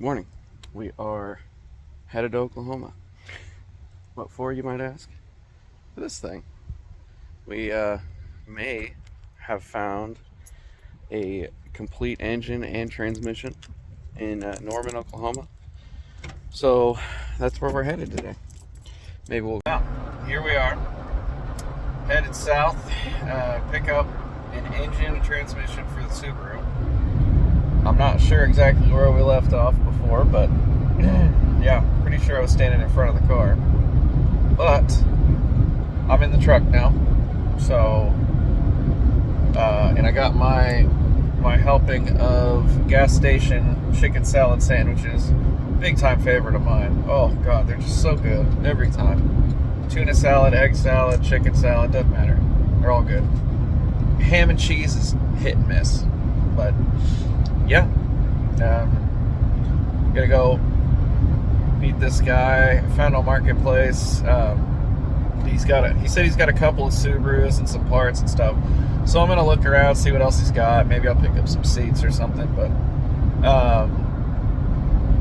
Morning. We are headed to Oklahoma. What for, you might ask? For this thing. We may have found a complete engine and transmission in Norman, Oklahoma. So that's where we're headed today. Maybe we'll. Now, here we are, headed south. Pick up an engine and transmission for the Subaru. I'm not sure exactly where we left off before, but yeah, pretty sure I was standing in front of the car. But I'm in the truck now, so and I got my helping of gas station chicken salad sandwiches. Big time favorite of mine. Oh god, they're just so good every time. Tuna salad, egg salad, chicken salad, doesn't matter. They're all good. Ham and cheese is hit and miss, but yeah, gonna go meet this guy. Found on Marketplace. He said he's got a couple of Subarus and some parts and stuff. So I'm gonna look around, see what else he's got. Maybe I'll pick up some seats or something. But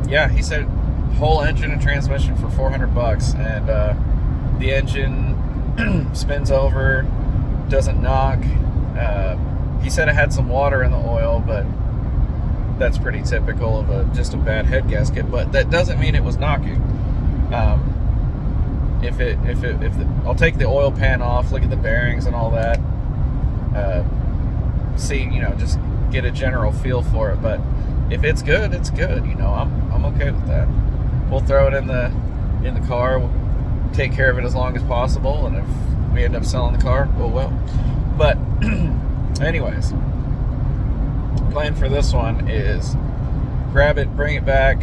yeah, he said whole engine and transmission for $400, and the engine spins over, doesn't knock. He said it had some water in the oil, but that's pretty typical of just a bad head gasket. But that doesn't mean it was knocking. I'll take the oil pan off, look at the bearings and all that, see, just get a general feel for it. But if it's good, it's good. I'm okay with that. We'll throw it in the car. We'll take care of it as long as possible, and if we end up selling the car, oh well. But anyways, plan for this one is grab it, bring it back,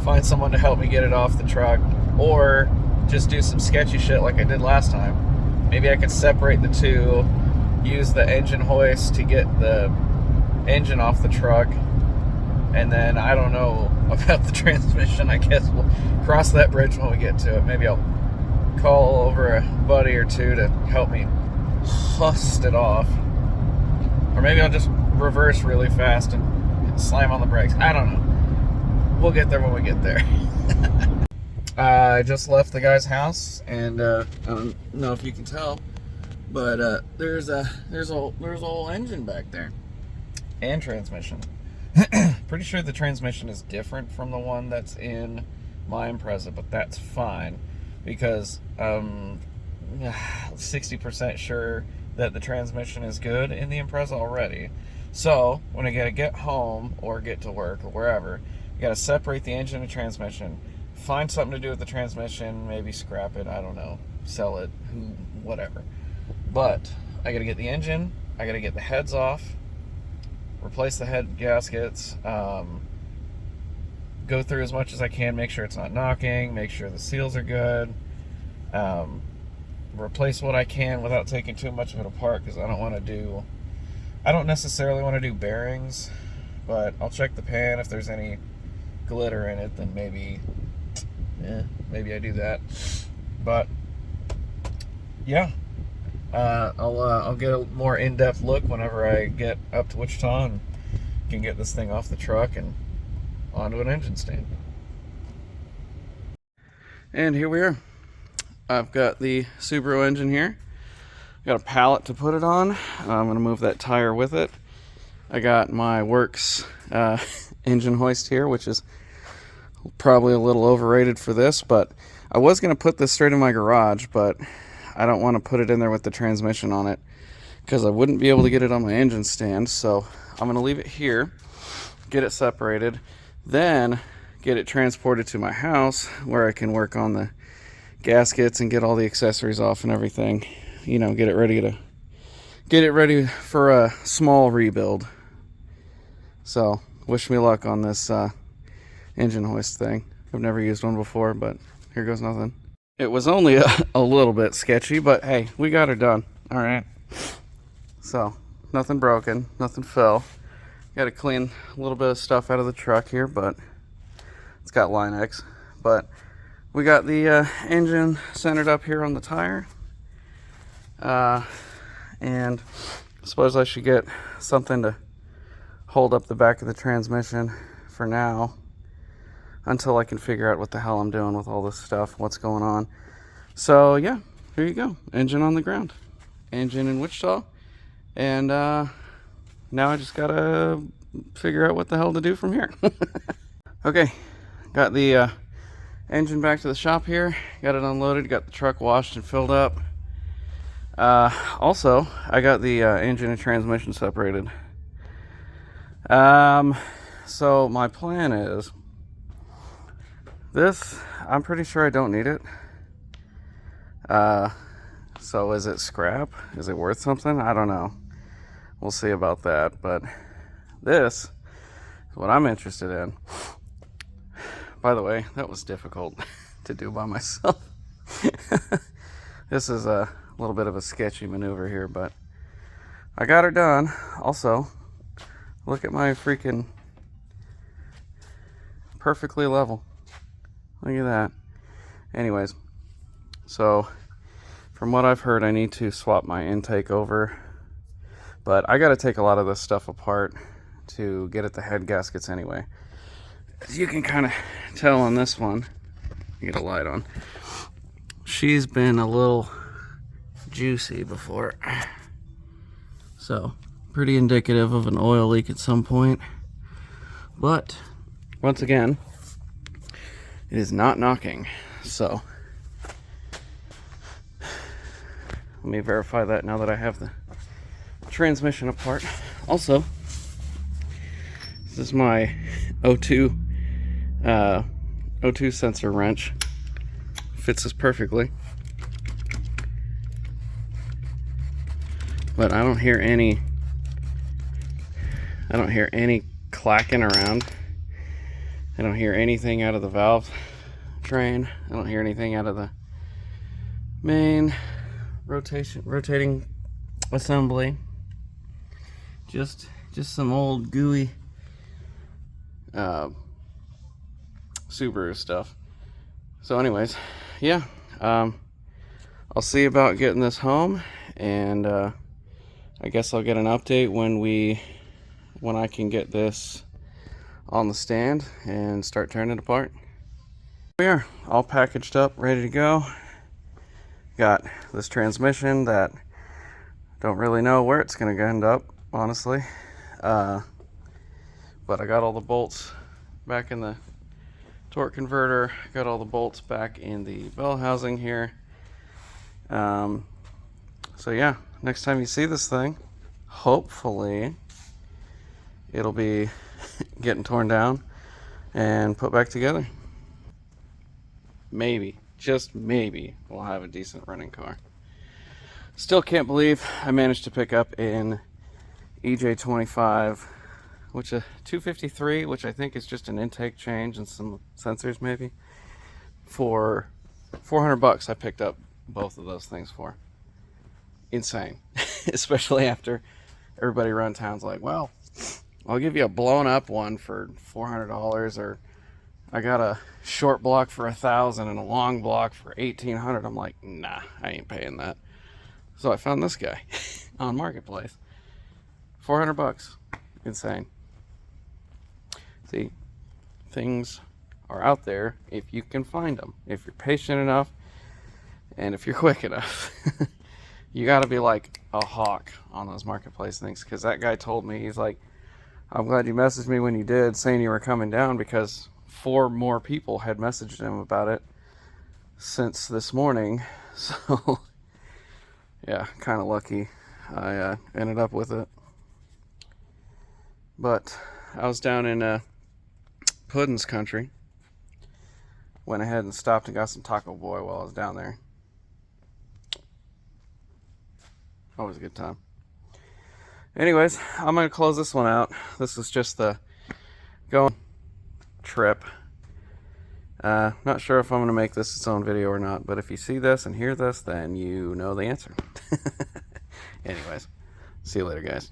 find someone to help me get it off the truck, or just do some sketchy shit like I did last time. Maybe I could separate the two, use the engine hoist to get the engine off the truck, and then I don't know about the transmission. I guess we'll cross that bridge when we get to it. Maybe I'll call over a buddy or two to help me hust it off, or maybe I'll just reverse really fast and slam on the brakes. I don't know. We'll get there when we get there. I just left the guy's house, and I don't know if you can tell, but there's a whole engine back there and transmission. Pretty sure the transmission is different from the one that's in my Impreza, but that's fine because 60% sure that the transmission is good in the Impreza already. So when I gotta get home or get to work or wherever, you gotta separate the engine and transmission. Find something to do with the transmission, maybe scrap it, I don't know, sell it, whatever. But I gotta get the engine, I gotta get the heads off, replace the head gaskets, go through as much as I can, make sure it's not knocking, make sure the seals are good, replace what I can without taking too much of it apart, because I don't necessarily want to do bearings, but I'll check the pan. If there's any glitter in it, then maybe I do that. But yeah, I'll get a more in-depth look whenever I get up to Wichita and can get this thing off the truck and onto an engine stand. And here we are. I've got the Subaru engine here. Got a pallet to put it on. I'm gonna move that tire with it. I got my Works engine hoist here, which is probably a little overrated for this, but I was gonna put this straight in my garage, but I don't want to put it in there with the transmission on it because I wouldn't be able to get it on my engine stand. So I'm gonna leave it here, get it separated, then get it transported to my house where I can work on the gaskets and get all the accessories off and everything. Get it ready for a small rebuild. So wish me luck on this engine hoist thing. I've never used one before, but here goes nothing. It was only a little bit sketchy, but hey, we got her done. All right. So nothing broken, nothing fell. Got to clean a little bit of stuff out of the truck here, but it's got Line-X. But we got the engine centered up here on the tire. And I suppose I should get something to hold up the back of the transmission for now. until I can figure out what the hell I'm doing with all this stuff, what's going on. So yeah, here you go, engine on the ground, engine in Wichita, and now I just gotta figure out what the hell to do from here. Okay, got the engine back to the shop here, got it unloaded, got the truck washed and filled up. Also, I got the engine and transmission separated. So my plan is this. I'm pretty sure I don't need it. So is it scrap? Is it worth something? I don't know. We'll see about that. But this is what I'm interested in. By the way, that was difficult to do by myself. This is a little bit of a sketchy maneuver here, but I got her done. Also, look at my freaking perfectly level. Look at that. Anyways, so from what I've heard, I need to swap my intake over, but I got to take a lot of this stuff apart to get at the head gaskets anyway. As you can kind of tell on this one, you get a light on, she's been a little juicy before, so pretty indicative of an oil leak at some point. But once again, it is not knocking, so let me verify that now that I have the transmission apart. Also, this is my O2 sensor wrench. Fits this perfectly. But I don't hear any clacking around. I don't hear anything out of the valve train. I don't hear anything out of the main rotating assembly. Just some old gooey Subaru stuff. So anyways, yeah, I'll see about getting this home, and I guess I'll get an update when I can get this on the stand and start tearing it apart. We are all packaged up, ready to go. Got this transmission that don't really know where it's gonna end up, honestly. But I got all the bolts back in the torque converter, got all the bolts back in the bell housing here. So yeah, next time you see this thing, hopefully it'll be getting torn down and put back together. Maybe, just maybe, we'll have a decent running car. Still can't believe I managed to pick up an EJ25, which a 253, which I think is just an intake change and some sensors maybe, for $400. I picked up both of those things for. Insane. Especially after everybody around town's like, well, I'll give you a blown up one for $400, or I got a short block for $1,000 and a long block for $1,800. I'm like, nah, I ain't paying that. So I found this guy on Marketplace. $400. Insane. See, things are out there if you can find them. If you're patient enough and if you're quick enough. You got to be like a hawk on those Marketplace things, because that guy told me, he's like, I'm glad you messaged me when you did, saying you were coming down, because 4 more people had messaged him about it since this morning. So yeah, kind of lucky I ended up with it. But I was down in Puddin's country. Went ahead and stopped and got some Taco Boy while I was down there. Always a good time. Anyways, I'm going to close this one out. This was just the going trip. Not sure if I'm going to make this its own video or not, but if you see this and hear this, then you know the answer. Anyways, see you later, guys.